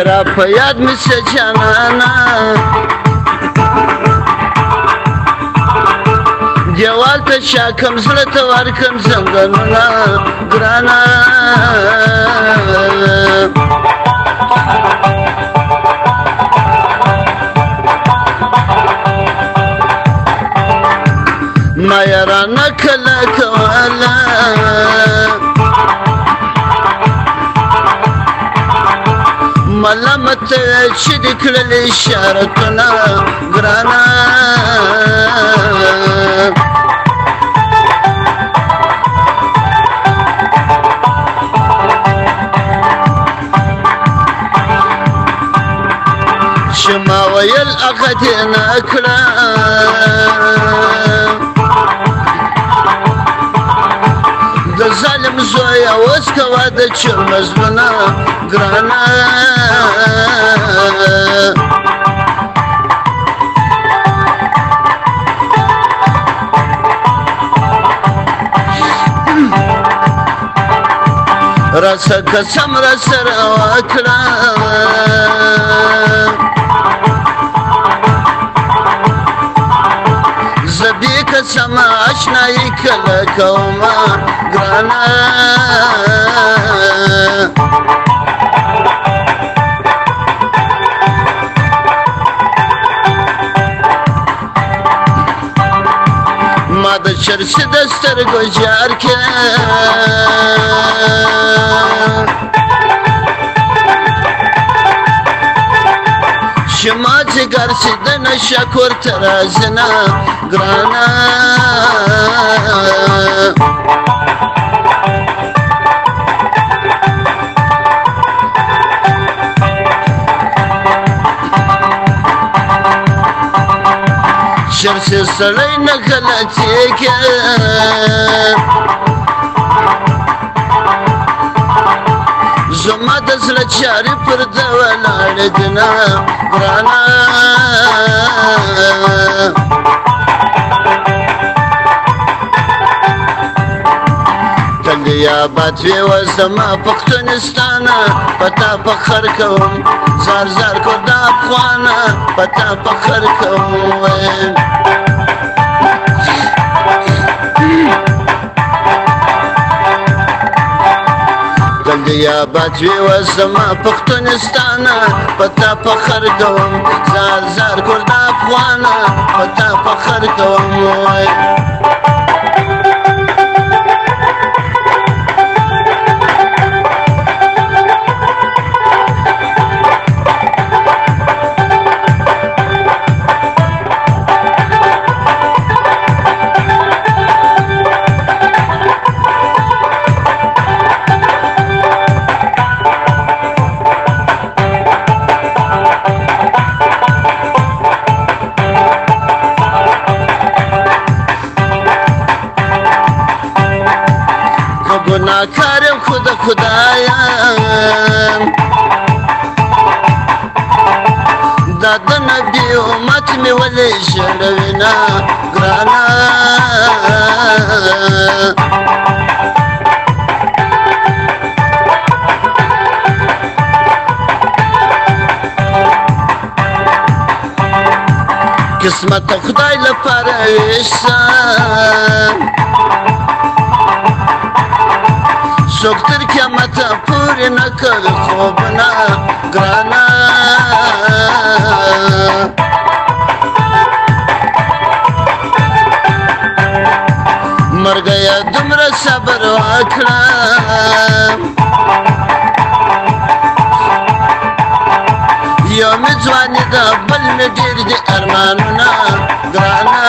را په یاد مې سه جانانه دیوال ته شاکم زړه ته ورکم زنګنونه ګرانه ما یارانه کله کوله ملامت چې د کړلې اشارتونه ګرانه شما ویل هغه دې نه کړه د ظالم زویه اوس کوه د چور مزلونه ګرانه راسه قسم راسره وکړه زبې قسم اشنایي کله کومه ګرانه ما د چرسي د سترګو جار کې شما جګر چې د نشه کور ته راځنه ګرانه شرسي سړی نه غلطېږي زما د زړه چارې پر ده ولاړې دي نه ګرانه تل دې اباد وي و زما پښتونستانه په تا فخر کوم زار زار کو د افغانه په تا فخر کوم تل دې اباد وي و زما پښتونستانه په تا فخر کوم زار زار کو د افغانه په تا فخر کوم گناهکارم خدا خدایم دا د نبی امت می ولې ژړوي نه ګرانه قسمت خدای لپاره ویشته څوک تر قیامته پورې نه کوي خوبونه ګرانه مرګیه دومره صبر وکړه یو مې ځواني ده بل مې ډېر دي ارمانونه ګرانه